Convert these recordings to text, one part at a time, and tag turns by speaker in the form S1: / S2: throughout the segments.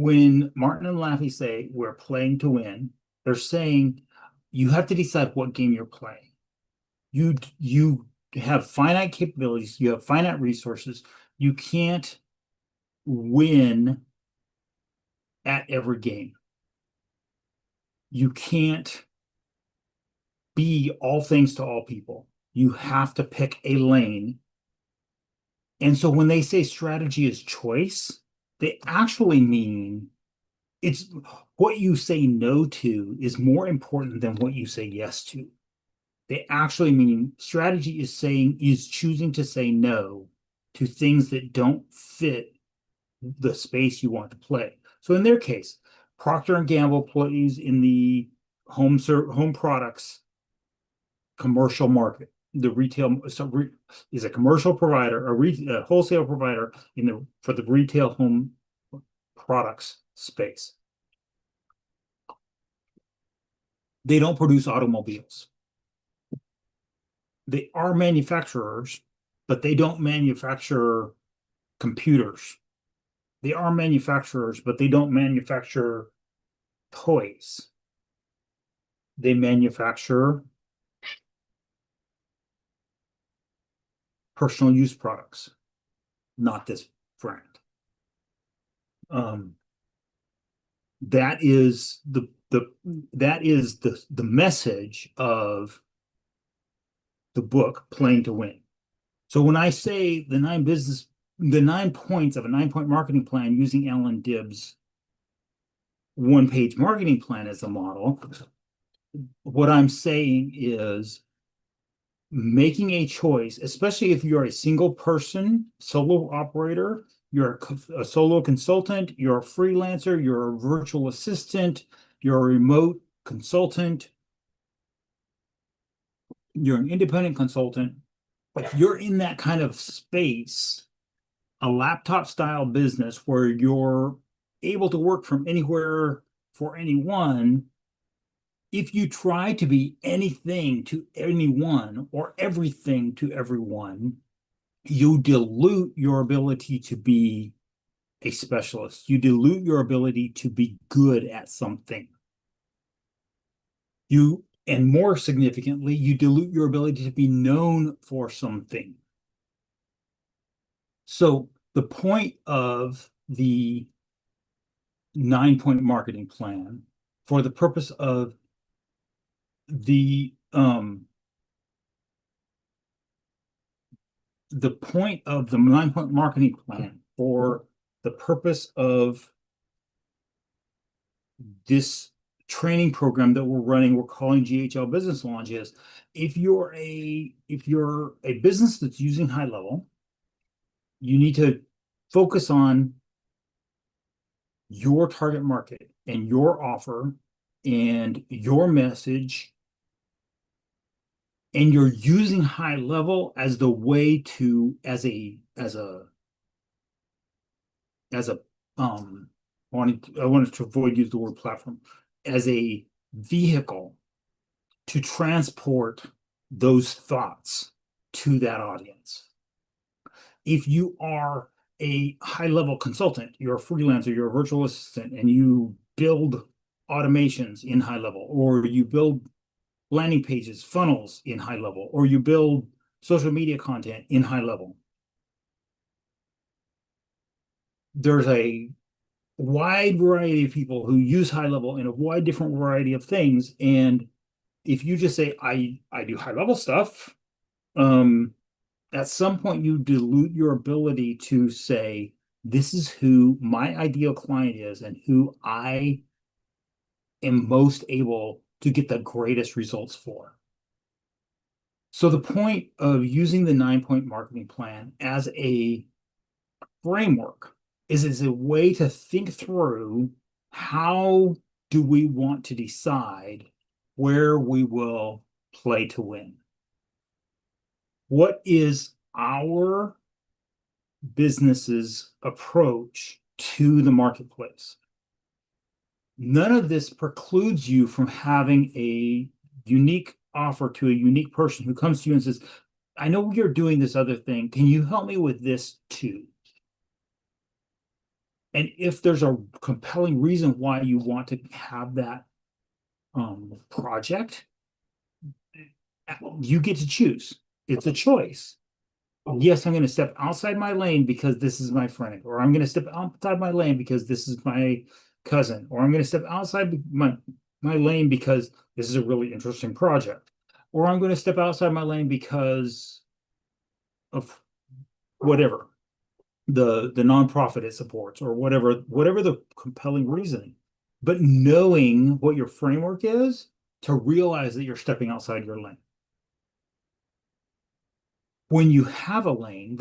S1: when Martin and Laffey say we're playing to win, they're saying you have to decide what game you're playing. You have finite capabilities, you have finite resources. You can't win at every game. You can't be all things to all people. You have to pick a lane. And so when they say strategy is choice, they actually mean it's what you say no to is more important than what you say yes to. They actually mean strategy is choosing to say no to things that don't fit the space you want to play. So in their case, Procter and Gamble plays in the home products commercial market. The retail is a commercial provider, a wholesale provider for the retail home products space. They don't produce automobiles. They are manufacturers, but they don't manufacture computers. They are manufacturers, but they don't manufacture toys. They manufacture personal use products, not this brand. That is the message of the book Playing to Win. So when I say the 9 points of a 9-point marketing plan using Alan Dibb's one-page marketing plan as a model, what I'm saying is making a choice, especially if you're a single person, solo operator, you're a solo consultant, you're a freelancer, you're a virtual assistant, you're a remote consultant, you're an independent consultant, but you're in that kind of space, a laptop style business where you're able to work from anywhere for anyone. If you try to be anything to anyone or everything to everyone, you dilute your ability to be a specialist. You dilute your ability to be good at something. And more significantly, you dilute your ability to be known for something. So the point of the 9-point marketing plan, for the purpose of the point of the 9-point marketing plan, for the purpose of this training program that we're running, we're calling GHL Business Launch, is if you're a business that's using HighLevel, you need to focus on your target market and your offer and your message, and you're using HighLevel as the way to I wanted to avoid use the word platform, as a vehicle to transport those thoughts to that audience. If you are a high-level consultant, you're a freelancer, you're a virtual assistant, and you build automations in HighLevel, or you build landing pages, funnels in HighLevel, or you build social media content in HighLevel, there's a wide variety of people who use HighLevel in a wide different variety of things. And if you just say, I do HighLevel stuff, at some point you dilute your ability to say, this is who my ideal client is and who I am most able to get the greatest results for. So the point of using the 9-point marketing plan as a framework is a way to think through, how do we want to decide where we will play to win? What is our business's approach to the marketplace? None of this precludes you from having a unique offer to a unique person who comes to you and says, I know you're doing this other thing. Can you help me with this too? And if there's a compelling reason why you want to have that project, you get to choose. It's a choice. Yes, I'm going to step outside my lane because this is my friend, or I'm going to step outside my lane because this is my cousin, or I'm going to step outside my lane because this is a really interesting project, or I'm going to step outside my lane because of whatever the nonprofit it supports, or whatever the compelling reasoning. But knowing what your framework is to realize that you're stepping outside your lane. When you have a lane,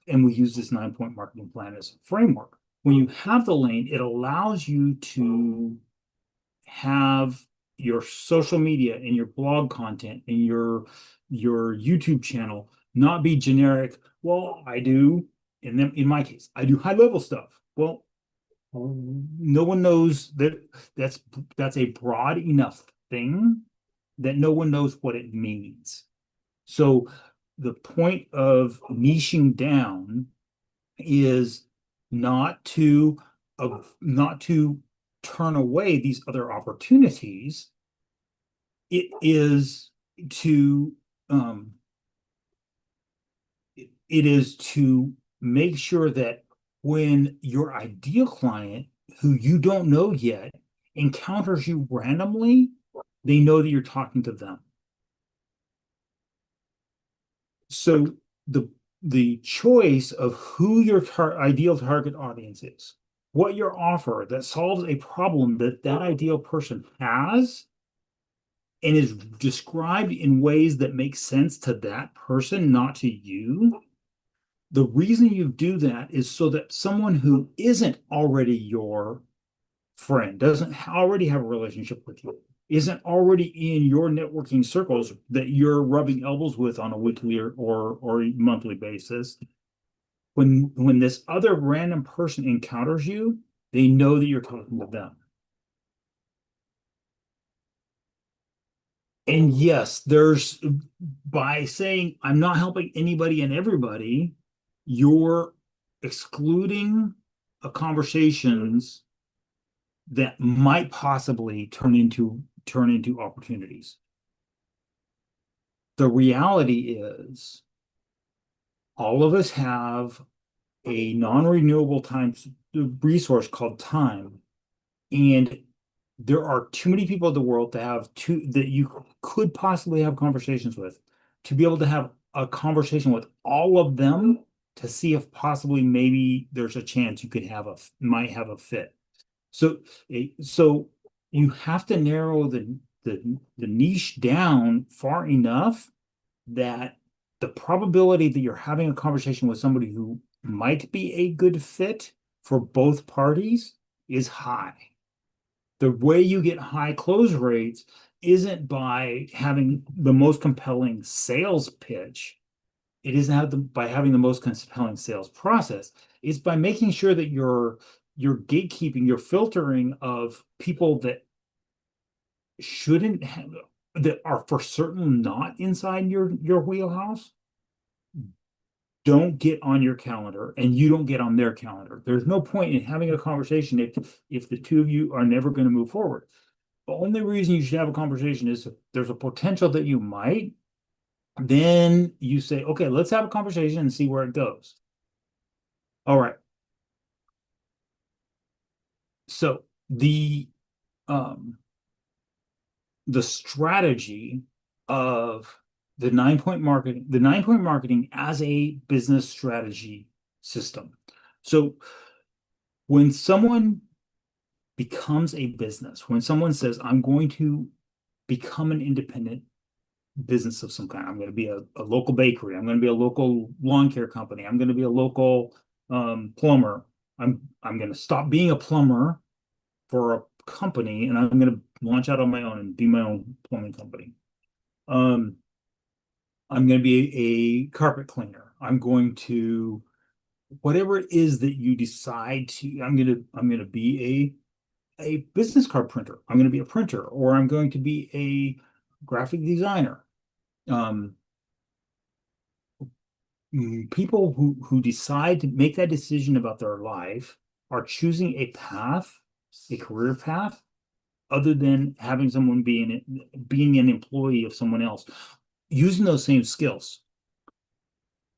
S1: and we use this 9-point marketing plan as a framework. When you have the lane, it allows you to have your social media and your blog content and your YouTube channel not be generic. Well, I do, in my case, I do high level stuff. Well, no one knows that that's a broad enough thing that no one knows what it means. So the point of niching down is not to not to turn away these other opportunities. It is to it is to make sure that when your ideal client, who you don't know yet, encounters you randomly, they know that you're talking to them. So the choice of who your ideal target audience is, what your offer that solves a problem that ideal person has and is described in ways that make sense to that person, not to you. The reason you do that is so that someone who isn't already your friend, doesn't already have a relationship with you, isn't already in your networking circles that you're rubbing elbows with on a weekly or monthly basis, when this other random person encounters you, they know that you're talking to them. And yes, by saying I'm not helping anybody and everybody, you're excluding conversations that might possibly turn into opportunities. The reality is all of us have a non-renewable time resource called time, and there are too many people in the world that you could possibly have conversations with, to be able to have a conversation with all of them to see if possibly maybe there's a chance you might have a fit. So you have to narrow the niche down far enough that the probability that you're having a conversation with somebody who might be a good fit for both parties is high. The way you get high close rates isn't by having the most compelling sales pitch. It isn't by having the most compelling sales process. It's by making sure that your gatekeeping, your filtering of people that shouldn't have, that are for certain not inside your wheelhouse, don't get on your calendar, and you don't get on their calendar. There's no point in having a conversation if the two of you are never going to move forward. The only reason you should have a conversation is if there's a potential that you might. Then you say, okay, let's have a conversation and see where it goes. All right. So the strategy of the 9-point marketing as a business strategy system. So when someone becomes a business, when someone says, I'm going to become an independent business of some kind, I'm going to be a local bakery, I'm going to be a local lawn care company, I'm going to be a local plumber, I'm going to stop being a plumber for a company, and I'm going to launch out on my own and be my own plumbing company. I'm going to be a carpet cleaner. I'm going to, whatever it is that you decide to, I'm going to be a business card printer. I'm going to be a printer, or I'm going to be a graphic designer. People who decide to make that decision about their life are choosing a path, a career path, other than having someone being an employee of someone else, using those same skills.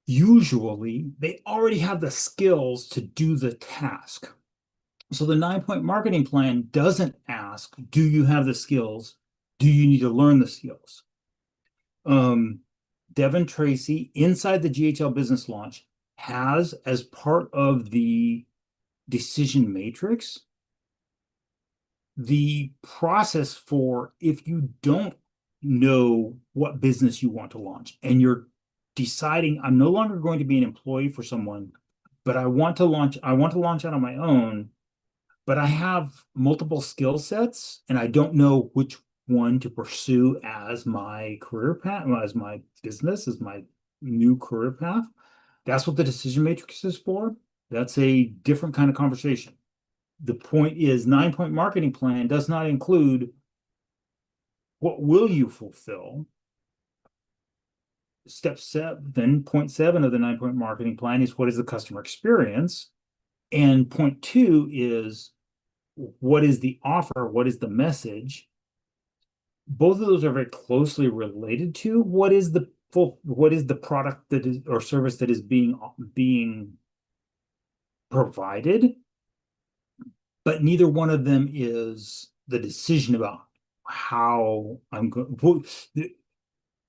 S1: Usually, they already have the skills to do the task. So the 9-point marketing plan doesn't ask, do you have the skills? Do you need to learn the skills? Devin Tracy, inside the GHL business launch, has as part of the decision matrix the process for if you don't know what business you want to launch and you're deciding, I'm no longer going to be an employee for someone, but I want to launch out on my own, but I have multiple skill sets and I don't know which one to pursue as my career path, as my business, as my new career path. That's what the decision matrix is for. That's a different kind of conversation. The point is, 9-point marketing plan does not include what will you fulfill. Step 7, point 7 of the 9-point marketing plan is what is the customer experience? And point 2 is what is the offer? What is the message? Both of those are very closely related to what is the product that is or service that is being provided, but neither one of them is the decision about how I'm going.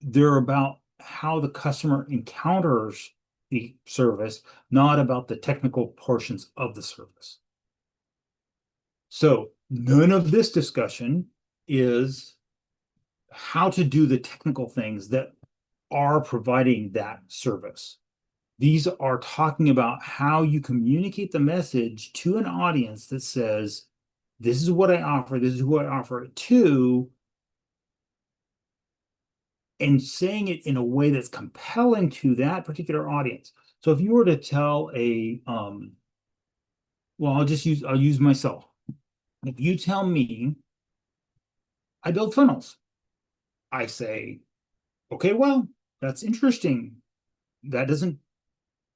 S1: They're about how the customer encounters the service, not about the technical portions of the service. So none of this discussion is how to do the technical things that are providing that service. These are talking about how you communicate the message to an audience that says, this is what I offer, this is who I offer it to, and saying it in a way that's compelling to that particular audience. So if you were to tell well, I'll use myself. If you tell me I build funnels, I say, okay, well, that's interesting. That doesn't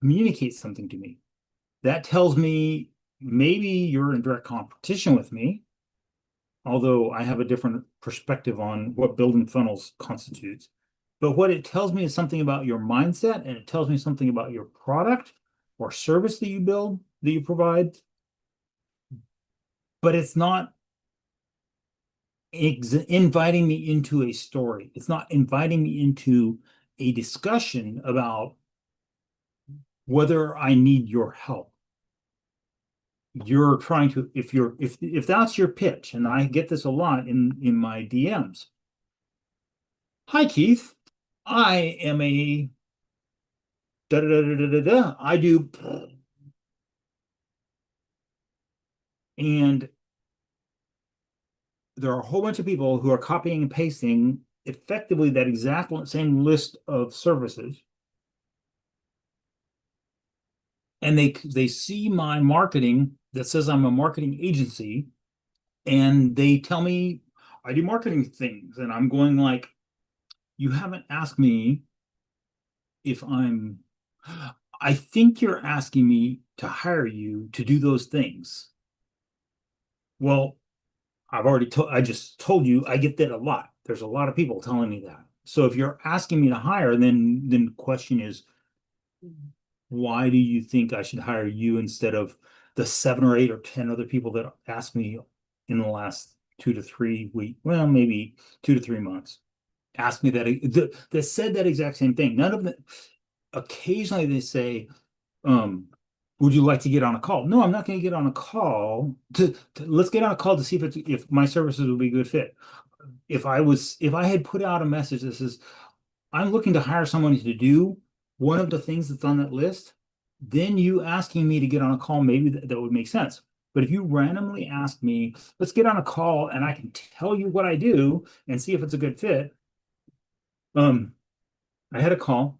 S1: communicate something to me. That tells me maybe you're in direct competition with me, although I have a different perspective on what building funnels constitutes. But what it tells me is something about your mindset, and it tells me something about your product or service that you build, that you provide. But it's not inviting me into a story. It's not inviting me into a discussion about whether I need your help. You're trying to, if that's your pitch, and I get this a lot in my DMs. Hi, Keith. I am a da da da da da da. I do, and there are a whole bunch of people who are copying and pasting effectively that exact same list of services, and they see my marketing that says I'm a marketing agency, and they tell me I do marketing things, and I'm going like, you haven't asked me if I think you're asking me to hire you to do those things. Well, I just told you I get that a lot. There's a lot of people telling me that. So if you're asking me to hire, then the question is, why do you think I should hire you instead of the 7 or 8 or 10 other people that asked me in the last 2 to 3 weeks, well, maybe 2 to 3 months, asked me that said that exact same thing. None of them. Occasionally they say, would you like to get on a call? No, I'm not going to get on a call let's get on a call to see if my services would be a good fit. If I had put out a message that says, I'm looking to hire someone to do one of the things that's on that list, then you asking me to get on a call, maybe that would make sense. But if you randomly ask me, let's get on a call and I can tell you what I do and see if it's a good fit. I had a call.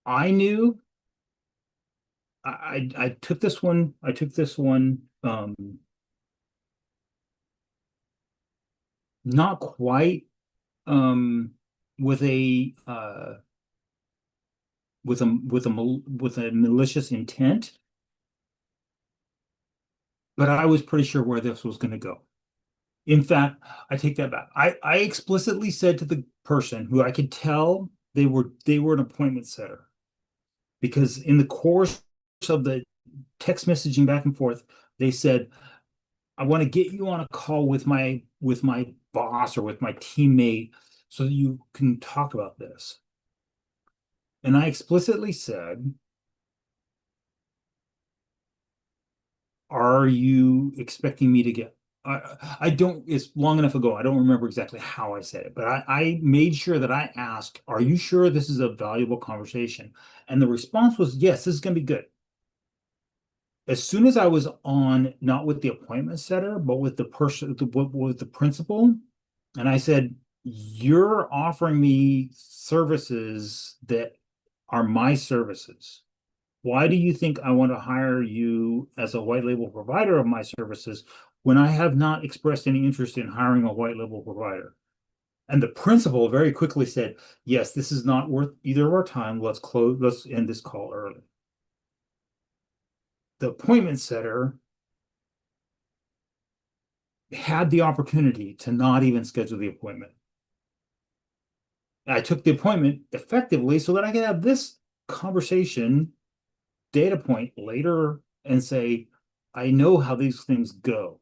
S1: I knew I took this one. I took this one not quite with a with a malicious intent, but I was pretty sure where this was going to go. In fact, I take that back. I explicitly said to the person who I could tell they were an appointment setter, because in the course of the text messaging back and forth, they said, I want to get you on a call with my boss or with my teammate so that you can talk about this. And I explicitly said, are you expecting me to get I don't, it's long enough ago. I don't remember exactly how I said it, but I made sure that I asked, are you sure this is a valuable conversation? And the response was, yes, this is going to be good. As soon as I was on, not with the appointment setter, but with the person, with the principal, and I said, you're offering me services that are my services. Why do you think I want to hire you as a white label provider of my services when I have not expressed any interest in hiring a white label provider? And the principal very quickly said, yes, this is not worth either of our time. Let's end this call early. The appointment setter had the opportunity to not even schedule the appointment. I took the appointment effectively so that I could have this conversation data point later and say, I know how these things go.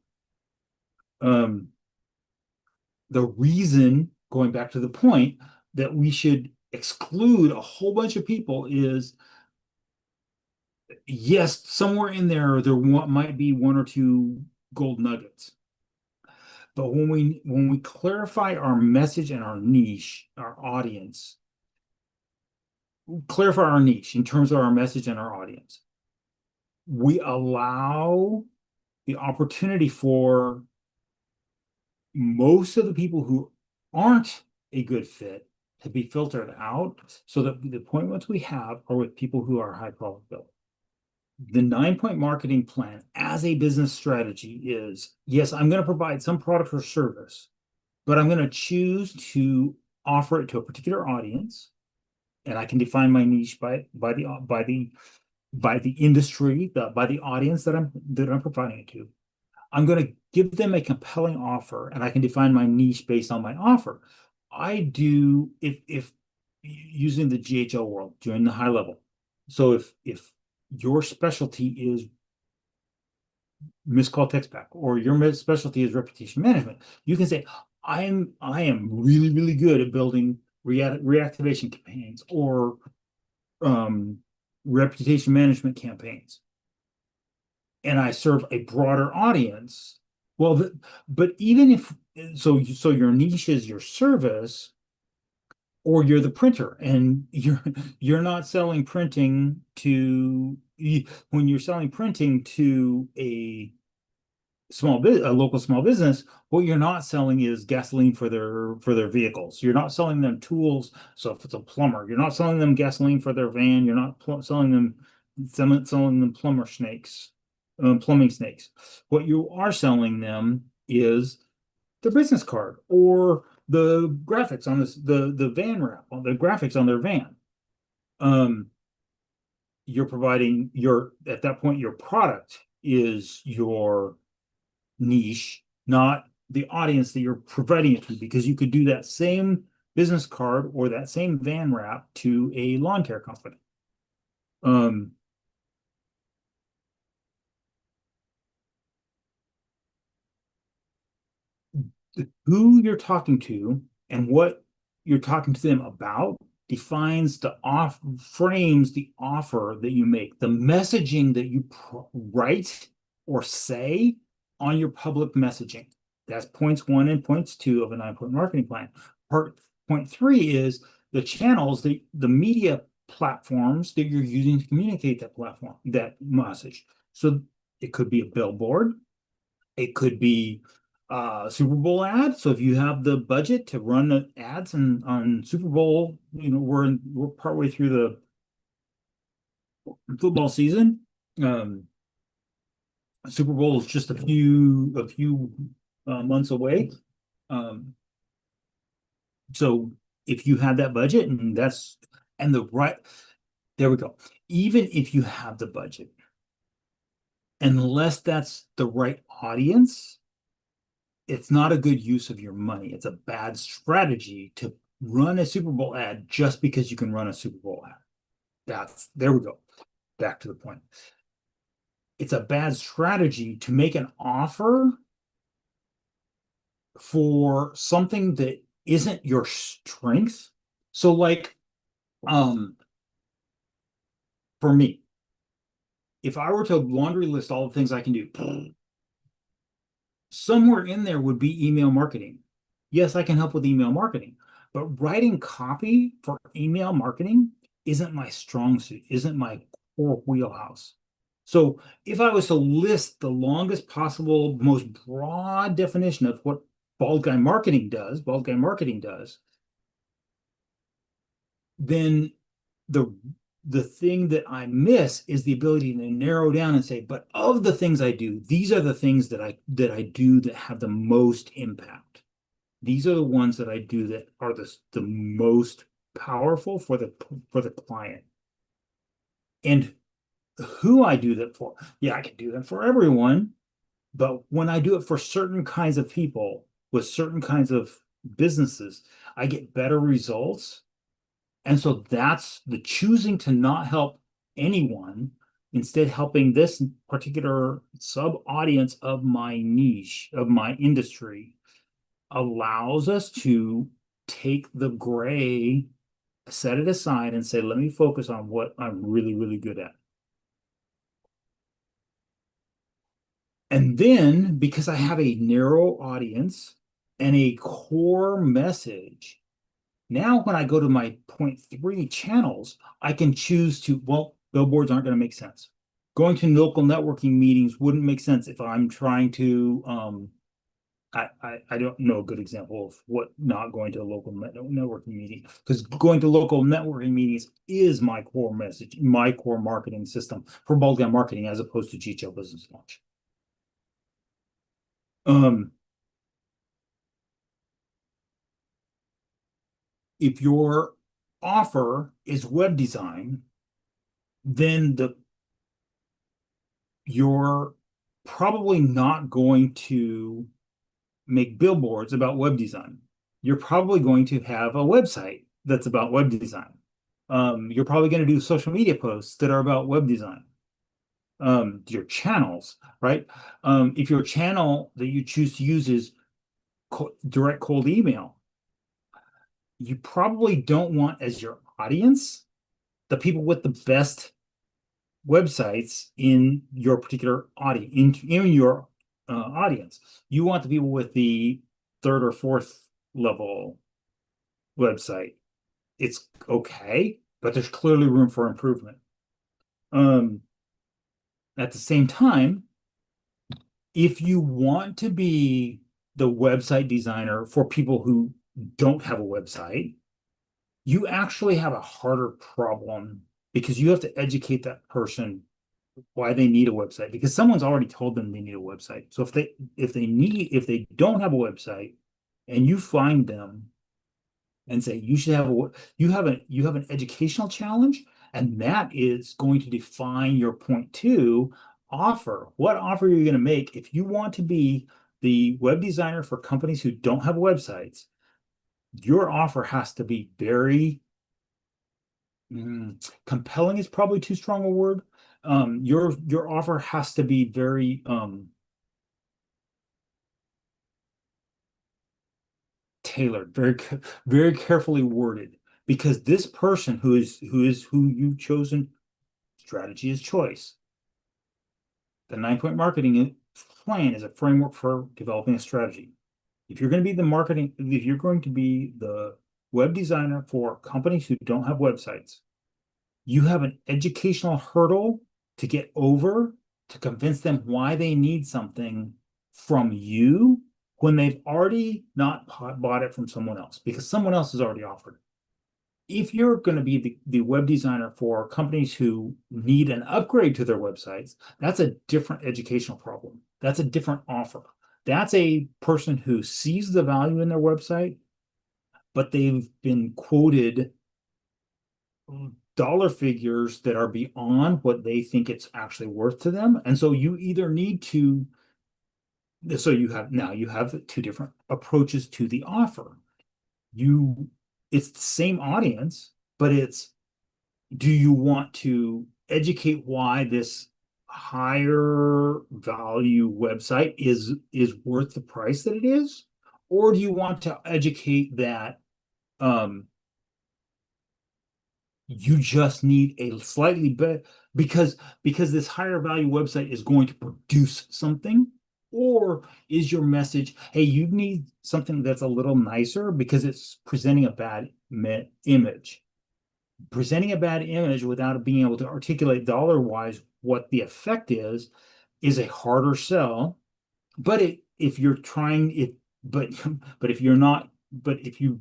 S1: The reason, going back to the point, that we should exclude a whole bunch of people is, yes, somewhere in there might be one or two gold nuggets. But when we clarify our message and our niche, our audience, clarify our niche in terms of our message and our audience, we allow the opportunity for most of the people who aren't a good fit to be filtered out, so that the appointments we have are with people who are high probability. The 9-point marketing plan as a business strategy is, yes, I'm going to provide some product or service, but I'm going to choose to offer it to a particular audience, and I can define my niche by the industry, by the audience that I'm providing it to. I'm going to give them a compelling offer, and I can define my niche based on my offer. I do, if using the GHL world, doing the high level. So if your specialty is miscall text back, or your specialty is reputation management, you can say, I am really, really good at building reactivation campaigns or reputation management campaigns, and I serve a broader audience. Well, but even if so, your niche is your service, or you're the printer, and you're not selling printing to when you're selling printing to a local small business, what you're not selling is gasoline for their vehicles. You're not selling them tools. So if it's a plumber, you're not selling them gasoline for their van. You're not selling them plumbing snakes. What you are selling them is the business card or the graphics on the van wrap, on the graphics on their van. You're providing at that point, your product is your niche, not the audience that you're providing it to, because you could do that same business card or that same van wrap to a lawn care company. Who you're talking to and what you're talking to them about defines frames the offer that you make, the messaging that you write or say on your public messaging. That's points 1 and points 2 of a 9-point marketing plan. Point 3 is the channels, the media platforms that you're using to communicate that message. So it could be a billboard, it could be Super Bowl ad. So if you have the budget to run the ads on Super Bowl, we're partway through the football season. Super Bowl is just a few months away. So if you have that budget and the right, There we go. Even if you have the budget, unless that's the right audience, it's not a good use of your money. It's a bad strategy to run a Super Bowl ad just because you can run a Super Bowl ad. There we go. Back to the point. It's a bad strategy to make an offer for something that isn't your strength. So like, um, for me, if I were to laundry list all the things I can do, somewhere in there would be email marketing. Yes, I can help with email marketing, but writing copy for email marketing isn't my strong suit, isn't my core wheelhouse. So if I was to list the longest possible, most broad definition of what bald guy marketing does, then the the thing that I miss is the ability to narrow down and say, but of the things I do, these are the things that I do that have the most impact. These are the ones that I do that are the most powerful for the client. And who I do that for, yeah, I can do that for everyone, but when I do it for certain kinds of people with certain kinds of businesses, I get better results. And so that's the choosing to not help anyone, instead helping this particular sub audience of my niche, of my industry, allows us to take the gray, set it aside, and say, let me focus on what I'm really, really good at. And then, because I have a narrow audience and a core message, now when I go to my point three channels, I can choose to, well, billboards aren't going to make sense. Going to local networking meetings wouldn't make sense if I'm trying to, I don't know a good example of what not going to a local networking meeting, because going to local networking meetings is my core message, my core marketing system for bulk marketing as opposed to GTL Business Launch. If your offer is web design, then you're probably not going to make billboards about web design. You're probably going to have a website that's about web design. You're probably going to do social media posts that are about web design. Your channels, right? If your channel that you choose to use is direct cold email, you probably don't want as your audience the people with the best websites in your particular audience, in your audience. You want the people with the third or fourth level website. It's okay, but there's clearly room for improvement. Um, at the same time, if you want to be the website designer for people who don't have a website, you actually have a harder problem because you have to educate that person why they need a website, because someone's already told them they need a website. So if they don't have a website and you find them and say you should have you have an educational challenge, and that is going to define your point two offer. What offer are you going to make if you want to be the web designer for companies who don't have websites? Your offer has to be very compelling is probably too strong a word. Your offer has to be very tailored, very carefully worded, because this person who you've chosen, strategy is choice. The 9-point marketing plan is a framework for developing a strategy. If you're going to be if you're going to be the web designer for companies who don't have websites, you have an educational hurdle to get over to convince them why they need something from you when they've already not bought it from someone else, because someone else has already offered it. If you're going to be the web designer for companies who need an upgrade to their websites, that's a different educational problem. That's a different offer. That's a person who sees the value in their website, but they've been quoted dollar figures that are beyond what they think it's actually worth to them. And so you either need to, so you have two different approaches to the offer. You, it's the same audience, but it's, do you want to educate why this higher value website is worth the price that it is? Or do you want to educate that um you just need a slightly better, because this higher value website is going to produce something? Or is your message, hey, you need something that's a little nicer because it's presenting a bad image? Presenting a bad image without being able to articulate dollar wise what the effect is a harder sell. But if you're trying it, but but if you're not, but if you,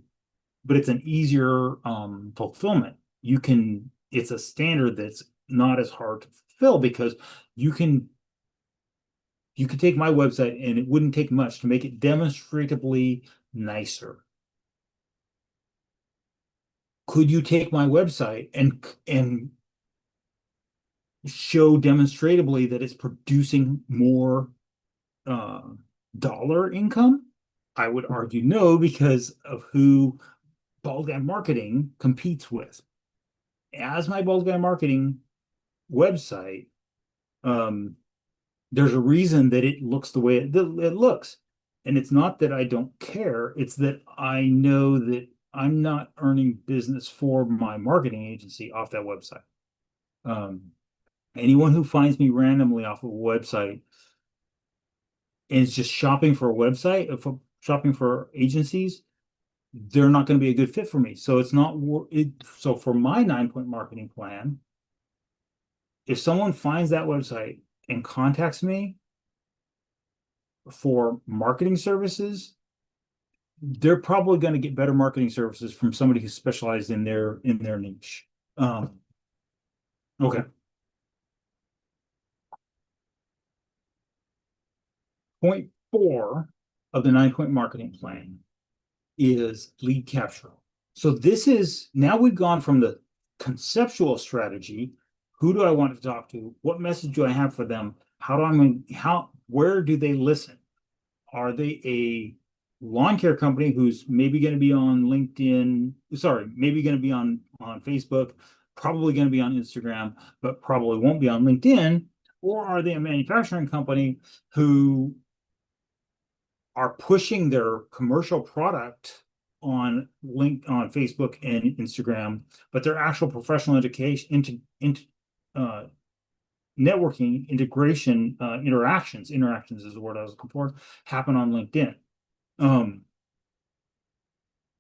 S1: but it's an easier fulfillment. You can, it's a standard that's not as hard to fulfill, because you can you could take my website and it wouldn't take much to make it demonstrably nicer. Could you take my website and show demonstrably that it's producing more uh, dollar income? I would argue no, because of who Bald Guy Marketing competes with. As my Bald Guy Marketing website, um, there's a reason that it looks the way it looks. And it's not that I don't care, it's that I know that I'm not earning business for my marketing agency off that website. Anyone who finds me randomly off of a website and is just shopping for a website, for shopping for agencies, they're not going to be a good fit for me. So it's not it. So for my 9-point marketing plan, if someone finds that website and contacts me for marketing services, they're probably going to get better marketing services from somebody who's specialized in their niche. Okay. Point 4 of the 9-point marketing plan is lead capture. So this is, now we've gone from the conceptual strategy. Who do I want to talk to? What message do I have for them? Where do they listen? Are they a lawn care company who's maybe going to be on LinkedIn? Sorry, maybe going to be on Facebook, probably going to be on Instagram, but probably won't be on LinkedIn? Or are they a manufacturing company who are pushing their commercial product on Facebook and Instagram, but their actual professional education uh, networking integration interactions is the word I was looking for, happen on LinkedIn.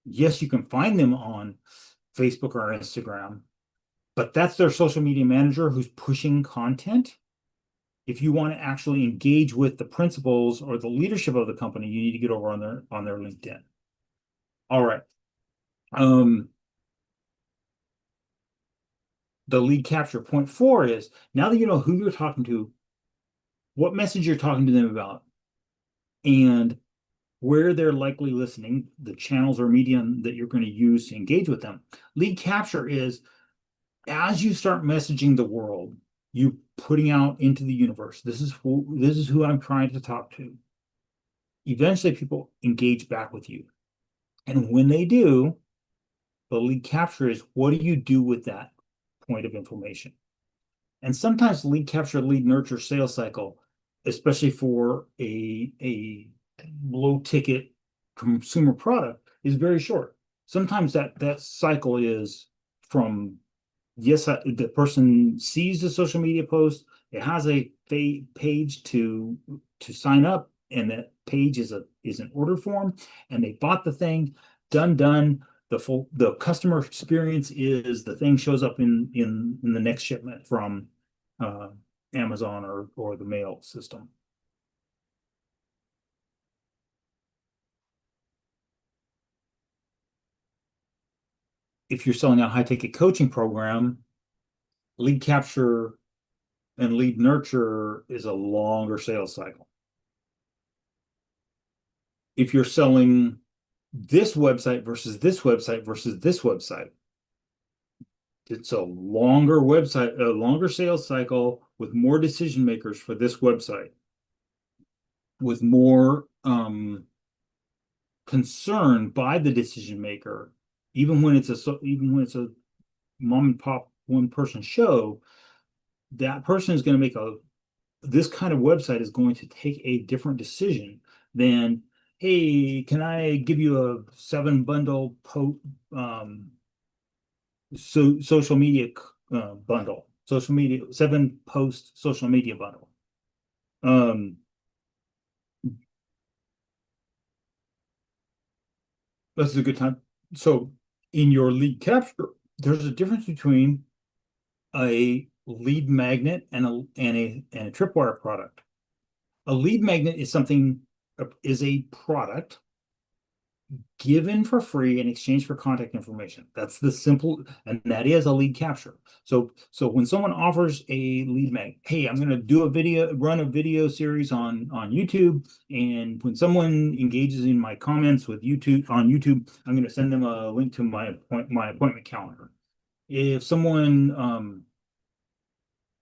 S1: Yes, you can find them on Facebook or Instagram, but that's their social media manager who's pushing content. If you want to actually engage with the principals or the leadership of the company, you need to get over on their LinkedIn. All right. The lead capture. Point 4 is, now that you know who you're talking to, what message you're talking to them about, and where they're likely listening, the channels or medium that you're going to use to engage with them. Lead capture is, as you start messaging the world, you putting out into the universe, this is who I'm trying to talk to. Eventually people engage back with you. And when they do, the lead capture is, what do you do with that point of information? And sometimes lead capture, lead nurture sales cycle, especially for a low ticket consumer product, is very short. Sometimes that cycle is from, yes, the person sees the social media post, it has a page to sign up, and that page is an order form, and they bought the thing, done. The customer experience is the thing shows up in the next shipment from Amazon or the mail system. If you're selling a high ticket coaching program, lead capture and lead nurture is a longer sales cycle. If you're selling this website versus this website versus this website, It's a longer website, a longer sales cycle with more decision makers for this website, with more concern by the decision maker, even when it's a mom and pop one person show, that person is going to make a this kind of website is going to take a different decision than, hey, can I give you a 7 bundle social media bundle, social media 7 post social media bundle. Um, this is a good time. So in your lead capture, there's a difference between a lead magnet and a tripwire product. A lead magnet is a product given for free in exchange for contact information. That's the simple, and that is a lead capture. So when someone offers a lead mag, hey, I'm going to do run a video series on YouTube, and when someone engages in my comments with YouTube on YouTube, I'm going to send them a link to my appointment calendar. If someone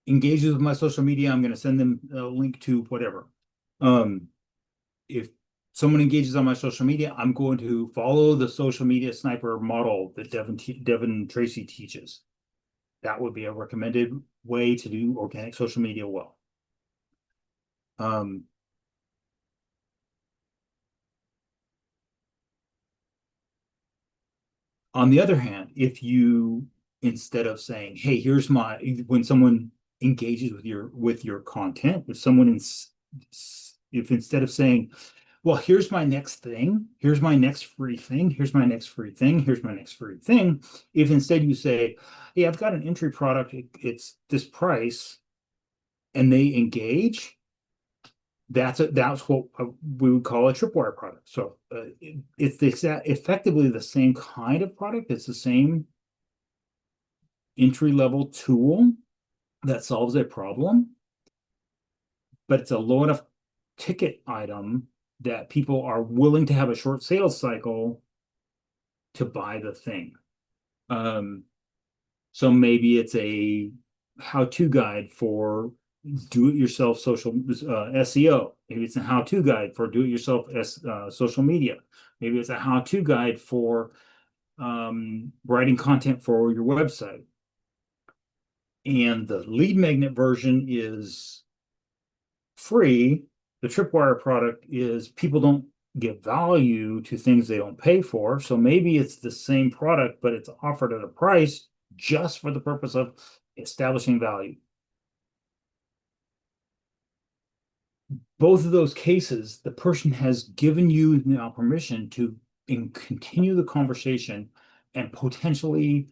S1: engages with my social media, I'm going to send them a link to whatever. If someone engages on my social media, I'm going to follow the social media sniper model that Devin Tracy teaches. That would be a recommended way to do organic social media well. On the other hand, if you, instead of saying, hey, when someone engages with your content, if instead of saying, well, here's my next thing, here's my next free thing, here's my next free thing, here's my next free thing, if instead you say, hey, I've got an entry product, it's this price, and they engage, that's what we would call a tripwire product. So it's effectively the same kind of product. It's the same entry level tool that solves a problem, but it's a low enough ticket item that people are willing to have a short sales cycle to buy the thing. So maybe it's a how-to guide for do-it-yourself social SEO. Maybe it's a how-to guide for do-it-yourself social media. Maybe it's a how-to guide for writing content for your website. And the lead magnet version is free. The tripwire product is people don't give value to things they don't pay for. So maybe it's the same product, but it's offered at a price just for the purpose of establishing value. Both of those cases, the person has given you now permission to continue the conversation and potentially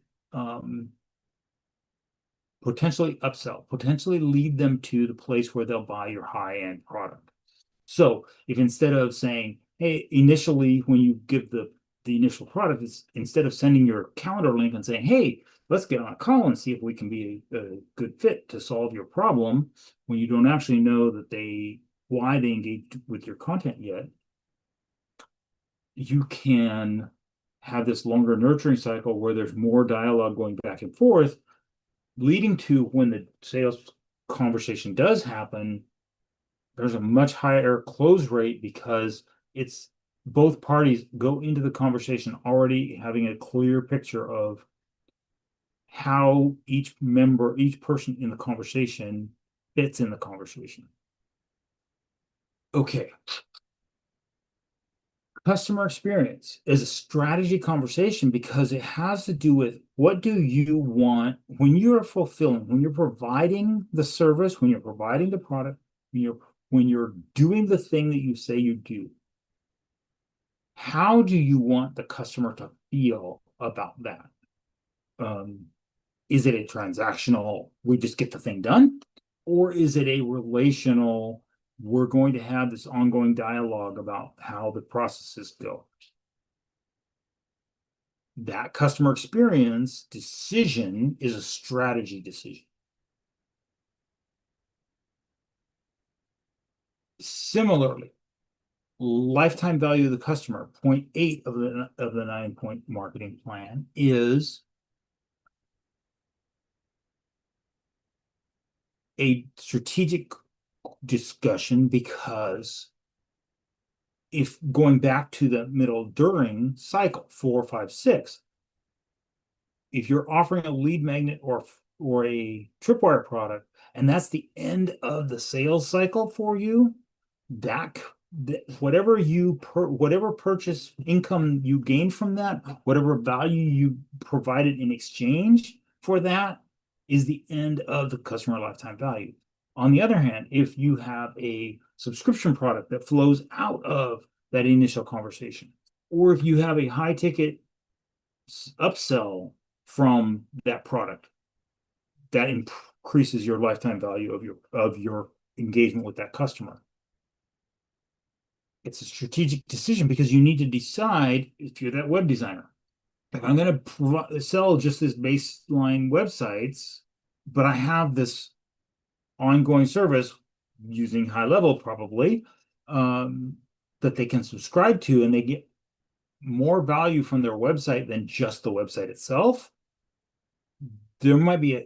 S1: upsell, potentially lead them to the place where they'll buy your high-end product. So if instead of saying, hey, initially when you give the initial product, it's instead of sending your calendar link and saying, hey, let's get on a call and see if we can be a good fit to solve your problem, when you don't actually know why they engaged with your content yet, you can have this longer nurturing cycle where there's more dialogue going back and forth, leading to when the sales conversation does happen, there's a much higher close rate because it's both parties go into the conversation already having a clear picture of how each person in the conversation fits in the conversation. Okay. Customer experience is a strategy conversation because it has to do with what do you want when you're when you're providing the service, when you're providing the product, when you're doing the thing that you say you do. How do you want the customer to feel about that? Is it a transactional, we just get the thing done? Or is it a relational, we're going to have this ongoing dialogue about how the processes go? That customer experience decision is a strategy decision. Similarly, lifetime value of the customer, point 8 of the 9-point marketing plan, is a strategic discussion, because if going back to the middle during cycle 4, 5, 6, if you're offering a lead magnet or a tripwire product, and that's the end of the sales cycle for you, that whatever whatever purchase income you gained from that, whatever value you provided in exchange for that, is the end of the customer lifetime value. On the other hand, if you have a subscription product that flows out of that initial conversation, or if you have a high ticket upsell from that product, that increases your lifetime value of your engagement with that customer. It's a strategic decision, because you need to decide, if you're that web designer, if I'm going to sell just this baseline websites, but I have this ongoing service using HighLevel probably, that they can subscribe to, and they get more value from their website than just the website itself, there might be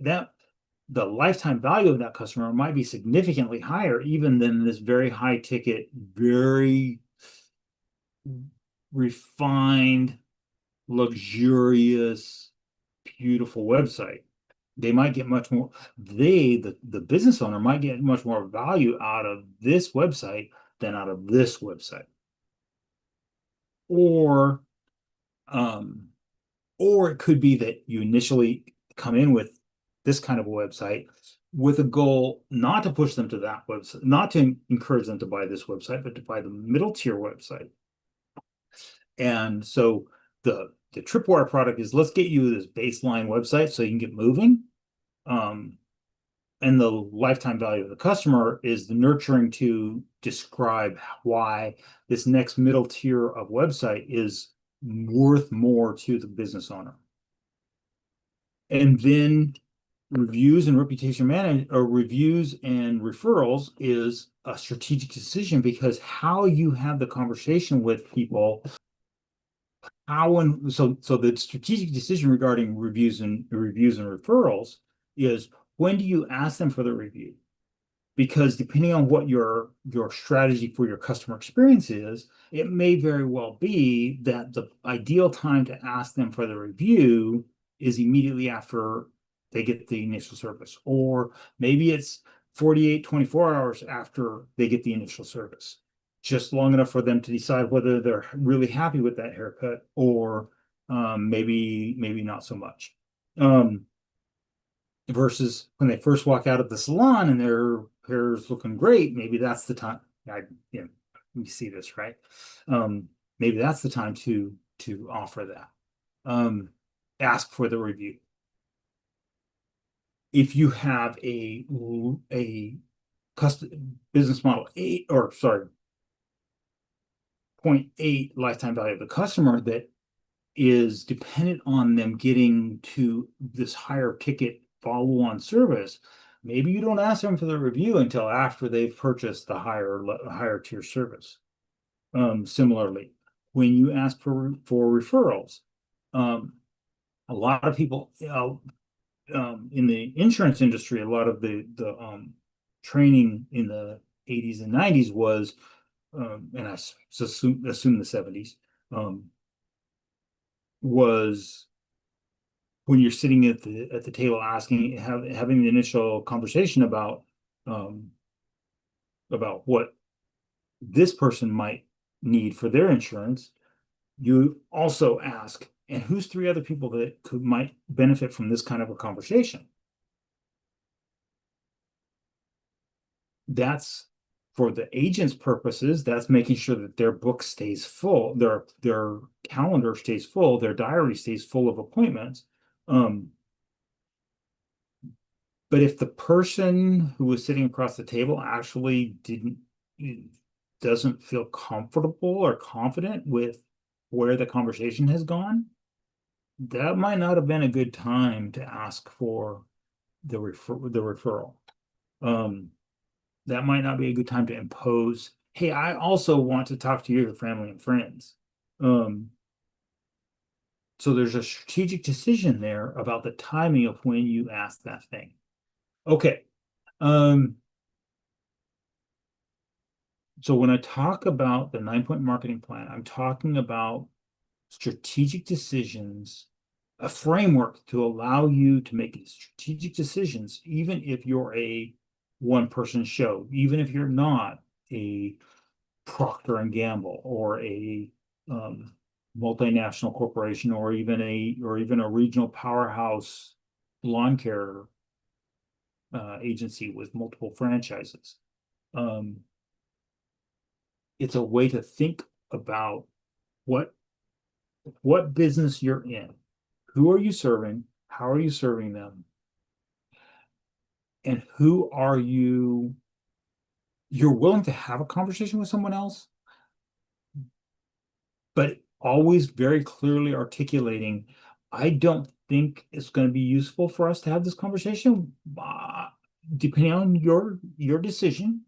S1: the lifetime value of that customer might be significantly higher even than this very high ticket, very refined, luxurious, beautiful website. They might get much more, the business owner might get much more value out of this website than out of this website. Or it could be that you initially come in with this kind of a website with a goal not to push them to that website, not to encourage them to buy this website, but to buy the middle tier website. And so the tripwire product is, let's get you this baseline website so you can get moving. And the lifetime value of the customer is the nurturing to describe why this next middle tier of website is worth more to the business owner. And then reviews and reputation management, or reviews and referrals, is a strategic decision, because how you have the conversation with people, so the strategic decision regarding reviews and referrals is, when do you ask them for the review? Because depending on what your strategy for your customer experience is, it may very well be that the ideal time to ask them for the review is immediately after they get the initial service, or maybe it's 48, 24 hours after they get the initial service, just long enough for them to decide whether they're really happy with that haircut, or maybe not so much. Versus when they first walk out of the salon and their hair is looking great, maybe that's the time. We see this, right? Maybe that's the time to offer that. Ask for the review. If you have a custom business model 8, or sorry, 0.8 lifetime value of the customer that is dependent on them getting to this higher ticket follow-on service, maybe you don't ask them for the review until after they've purchased the higher tier service. Similarly, when you ask for referrals, a lot of people in the insurance industry, a lot of the training in the 80s and 90s was, and I assume the 70s, was when you're sitting at the table asking, having the initial conversation about what this person might need for their insurance, you also ask, and who's 3 other people that might benefit from this kind of a conversation? That's, for the agent's purposes, that's making sure that their book stays full, their calendar stays full, their diary stays full of appointments. But if the person who was sitting across the table actually doesn't feel comfortable or confident with where the conversation has gone, that might not have been a good time to ask for the referral. That might not be a good time to impose, hey, I also want to talk to your family and friends. So there's a strategic decision there about the timing of when you ask that thing. Okay. Um, so when I talk about the 9-point marketing plan, I'm talking about strategic decisions, a framework to allow you to make strategic decisions, even if you're a one-person show, even if you're not a Procter and Gamble or a um, multinational corporation or even a regional powerhouse lawn care agency with multiple franchises. Um, it's a way to think about what business you're in, who are you serving, how are you serving them, and who are you. You're willing to have a conversation with someone else, but always very clearly articulating, I don't think it's going to be useful for us to have this conversation, depending on your decision.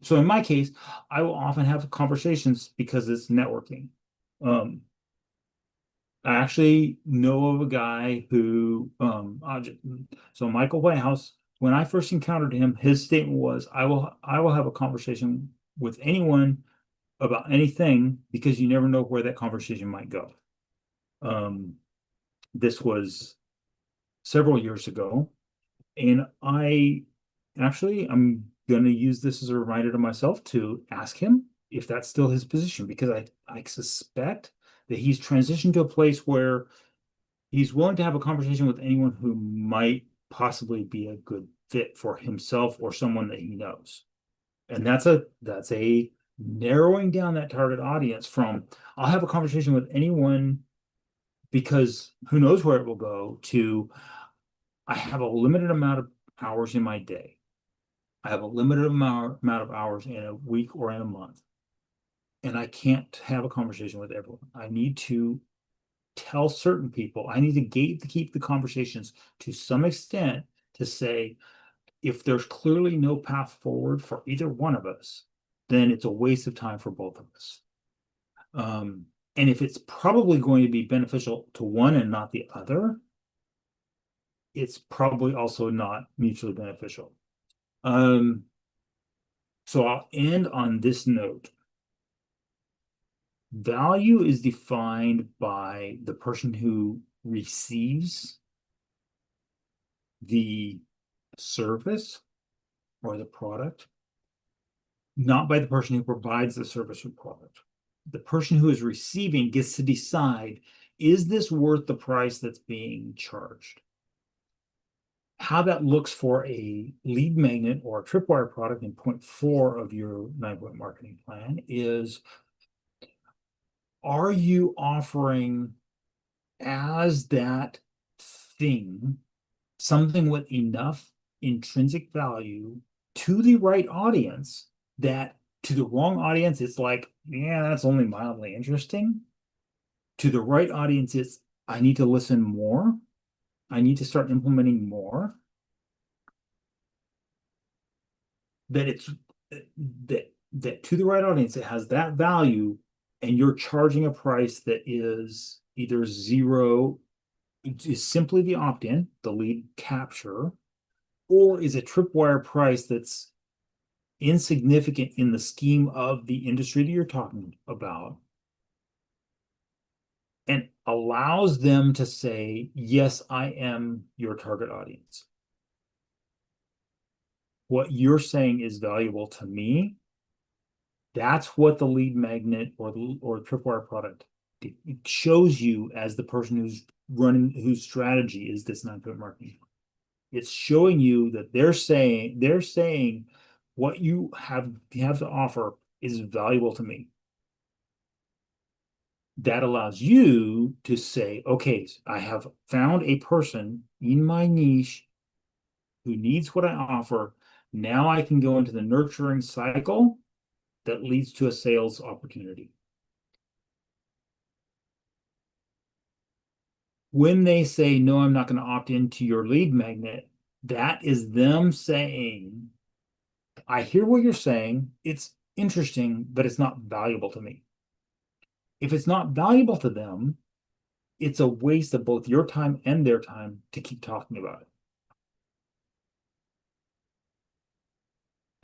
S1: So in my case, I will often have conversations because it's networking. I actually know of a guy who, so Michael Whitehouse, when I first encountered him, his statement was, I will have a conversation with anyone about anything because you never know where that conversation might go. Um, this was several years ago, and I'm going to use this as a reminder to myself to ask him if that's still his position, because I suspect that he's transitioned to a place where he's willing to have a conversation with anyone who might possibly be a good fit for himself or someone that he knows. And that's a narrowing down that target audience from I'll have a conversation with anyone because who knows where it will go to I have a limited amount of hours in my day. I have a limited amount of hours in a week or in a month. And I can't have a conversation with everyone. I need to tell certain people, I need to keep the conversations to some extent to say, if there's clearly no path forward for either one of us, then it's a waste of time for both of us. And if it's probably going to be beneficial to one and not the other, it's probably also not mutually beneficial. So I'll end on this note. Value is defined by the person who receives the service or the product, not by the person who provides the service or product. The person who is receiving gets to decide, is this worth the price that's being charged? How that looks for a lead magnet or a tripwire product in point 4 of your 9-point marketing plan is, are you offering as that thing something with enough intrinsic value to the right audience that to the wrong audience, it's like, yeah, that's only mildly interesting. To the right audience, it's, I need to listen more. I need to start implementing more. That it's that to the right audience, it has that value, and you're charging a price that is either zero, is simply the opt-in, the lead capture, or is a tripwire price that's insignificant in the scheme of the industry that you're talking about, and allows them to say, yes, I am your target audience. What you're saying is valuable to me. That's what the lead magnet or tripwire product, it shows you as the person whose strategy is this 9-point marketing. It's showing you that they're saying what you have to offer is valuable to me. That allows you to say, okay, I have found a person in my niche who needs what I offer. Now I can go into the nurturing cycle that leads to a sales opportunity. When they say, no, I'm not going to opt into your lead magnet, that is them saying, I hear what you're saying. It's interesting, but it's not valuable to me. If it's not valuable to them, it's a waste of both your time and their time to keep talking about it.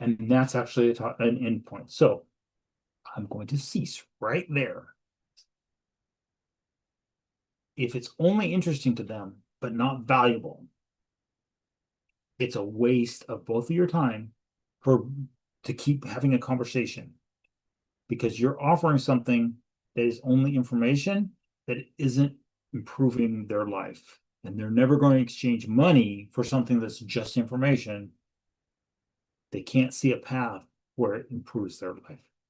S1: And that's actually an endpoint. So I'm going to cease right there. If it's only interesting to them, but not valuable, it's a waste of both of your time to keep having a conversation, because you're offering something that is only information that isn't improving their life. And they're never going to exchange money for something that's just information. They can't see a path where it improves their life.